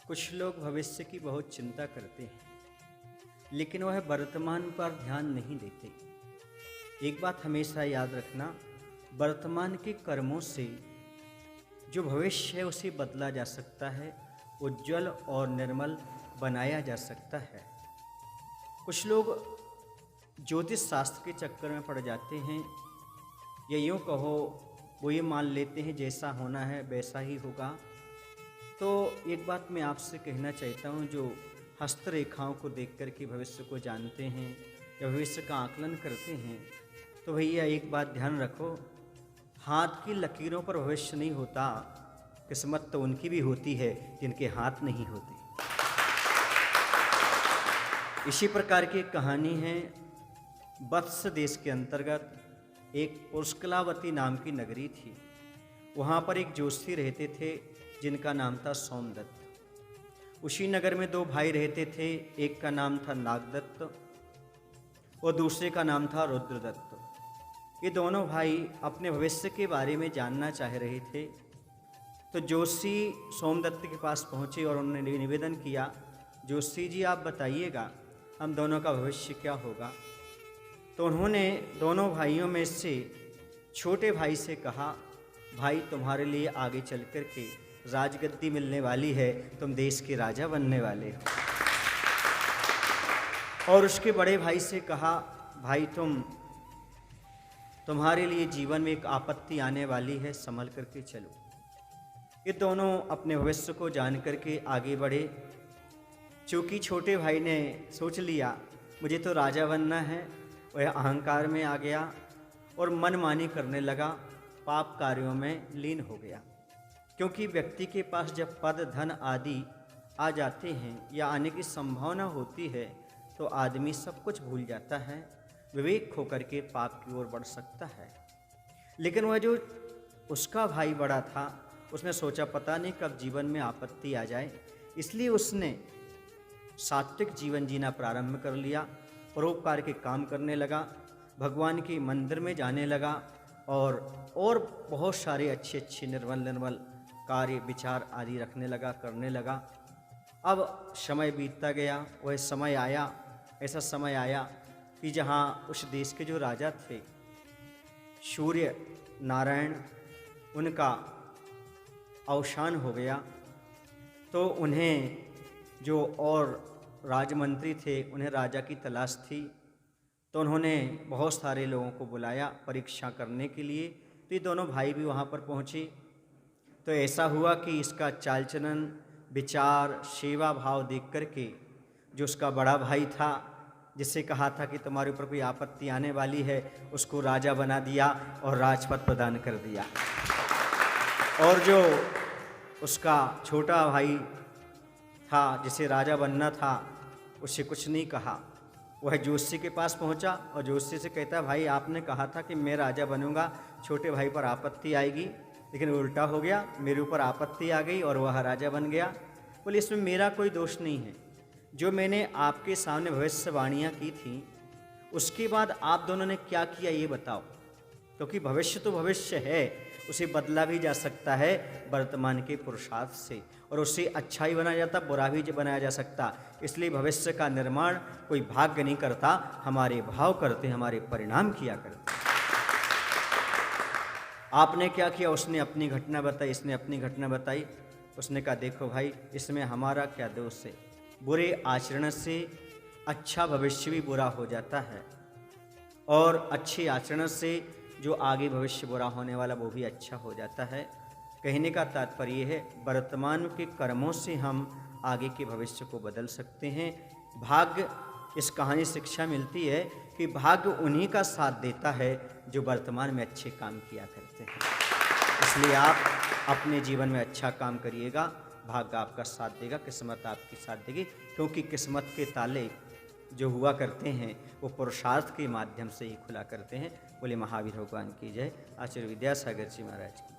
कुछ लोग भविष्य की बहुत चिंता करते हैं, लेकिन वह वर्तमान पर ध्यान नहीं देते। एक बात हमेशा याद रखना, वर्तमान के कर्मों से जो भविष्य है उसे बदला जा सकता है, उज्जवल और निर्मल बनाया जा सकता है। कुछ लोग ज्योतिष शास्त्र के चक्कर में पड़ जाते हैं, या यूँ कहो वो ये मान लेते हैं जैसा होना है वैसा ही होगा। तो एक बात मैं आपसे कहना चाहता हूँ, जो हस्तरेखाओं को देख कर के भविष्य को जानते हैं या भविष्य का आकलन करते हैं, तो भैया एक बात ध्यान रखो, हाथ की लकीरों पर भविष्य नहीं होता। किस्मत तो उनकी भी होती है जिनके हाथ नहीं होते। इसी प्रकार की कहानी है। वत्स देश के अंतर्गत एक पुष्कलावती नाम की नगरी थी। वहाँ पर एक जोशी रहते थे जिनका नाम था सोमदत्त। उसी नगर में दो भाई रहते थे, एक का नाम था नागदत्त और दूसरे का नाम था रुद्रदत्त। ये दोनों भाई अपने भविष्य के बारे में जानना चाह रहे थे। तो जोशी सोमदत्त के पास पहुँचे और उन्होंने निवेदन किया, जोशी जी आप बताइएगा हम दोनों का भविष्य क्या होगा। तो उन्होंने दोनों भाइयों में से छोटे भाई से कहा, भाई तुम्हारे लिए आगे चल कर के राजगद्दी मिलने वाली है, तुम देश के राजा बनने वाले हो। और उसके बड़े भाई से कहा, भाई तुम्हारे लिए जीवन में एक आपत्ति आने वाली है, संभल करके चलो। ये दोनों अपने भविष्य को जान करके आगे बढ़े। चूँकि छोटे भाई ने सोच लिया मुझे तो राजा बनना है, वह अहंकार में आ गया और मनमानी करने लगा, पाप कार्यों में लीन हो गया। क्योंकि व्यक्ति के पास जब पद धन आदि आ जाते हैं या आने की संभावना होती है तो आदमी सब कुछ भूल जाता है, विवेक खोकर के पाप की ओर बढ़ सकता है। लेकिन वह जो उसका भाई बड़ा था, उसने सोचा पता नहीं कब जीवन में आपत्ति आ जाए, इसलिए उसने सात्विक जीवन जीना प्रारंभ कर लिया। परोपकार के काम करने लगा, भगवान के मंदिर में जाने लगा और बहुत सारे अच्छे निर्मल कार्य विचार आदि रखने लगा, करने लगा। अब समय बीतता गया। वह समय आया, ऐसा समय आया कि जहाँ उस देश के जो राजा थे सूर्य नारायण, उनका अवसान हो गया। तो उन्हें जो और राजमंत्री थे, उन्हें राजा की तलाश थी। तो उन्होंने बहुत सारे लोगों को बुलाया परीक्षा करने के लिए। तो ये दोनों भाई भी वहाँ पर पहुँचे। तो ऐसा हुआ कि इसका चाल चलन, विचार, सेवा भाव देख कर के जो उसका बड़ा भाई था, जिससे कहा था कि तुम्हारे ऊपर कोई आपत्ति आने वाली है, उसको राजा बना दिया और राजपद प्रदान कर दिया। और जो उसका छोटा भाई था, जिसे राजा बनना था, उससे कुछ नहीं कहा। वह जोशी के पास पहुंचा और जोशी से कहता, भाई आपने कहा था कि मैं राजा बनूंगा, छोटे भाई पर आपत्ति आएगी, लेकिन उल्टा हो गया, मेरे ऊपर आपत्ति आ गई और वह राजा बन गया। बोले इसमें मेरा कोई दोष नहीं है। जो मैंने आपके सामने भविष्यवाणियाँ की थी, उसके बाद आप दोनों ने क्या किया ये बताओ। क्योंकि भविष्य तो भविष्य है, उसे बदला भी जा सकता है वर्तमान के पुरुषार्थ से, और उससे अच्छा ही बनाया जाता, बुरा भी बनाया जा सकता। इसलिए भविष्य का निर्माण कोई भाग्य नहीं करता, हमारे भाव करते, हमारे परिणाम किया करते। आपने क्या किया? उसने अपनी घटना बताई, इसने अपनी घटना बताई। उसने कहा देखो भाई, इसमें हमारा क्या दोष है, बुरे आचरण से अच्छा भविष्य भी बुरा हो जाता है, और अच्छे आचरण से जो आगे भविष्य बुरा होने वाला वो भी अच्छा हो जाता है। कहने का तात्पर्य है, वर्तमान के कर्मों से हम आगे के भविष्य को बदल सकते हैं। भाग्य, इस कहानी से शिक्षा मिलती है कि भाग्य उन्हीं का साथ देता है जो वर्तमान में अच्छे काम किया करते हैं। इसलिए आप अपने जीवन में अच्छा काम करिएगा, भाग्य आपका साथ देगा, किस्मत आपकी साथ देगी। क्योंकि किस्मत के ताले जो हुआ करते हैं वो पुरुषार्थ के माध्यम से ही खुला करते हैं। बोले महावीर भगवान की जय। आचार्य विद्यासागर जी महाराज की।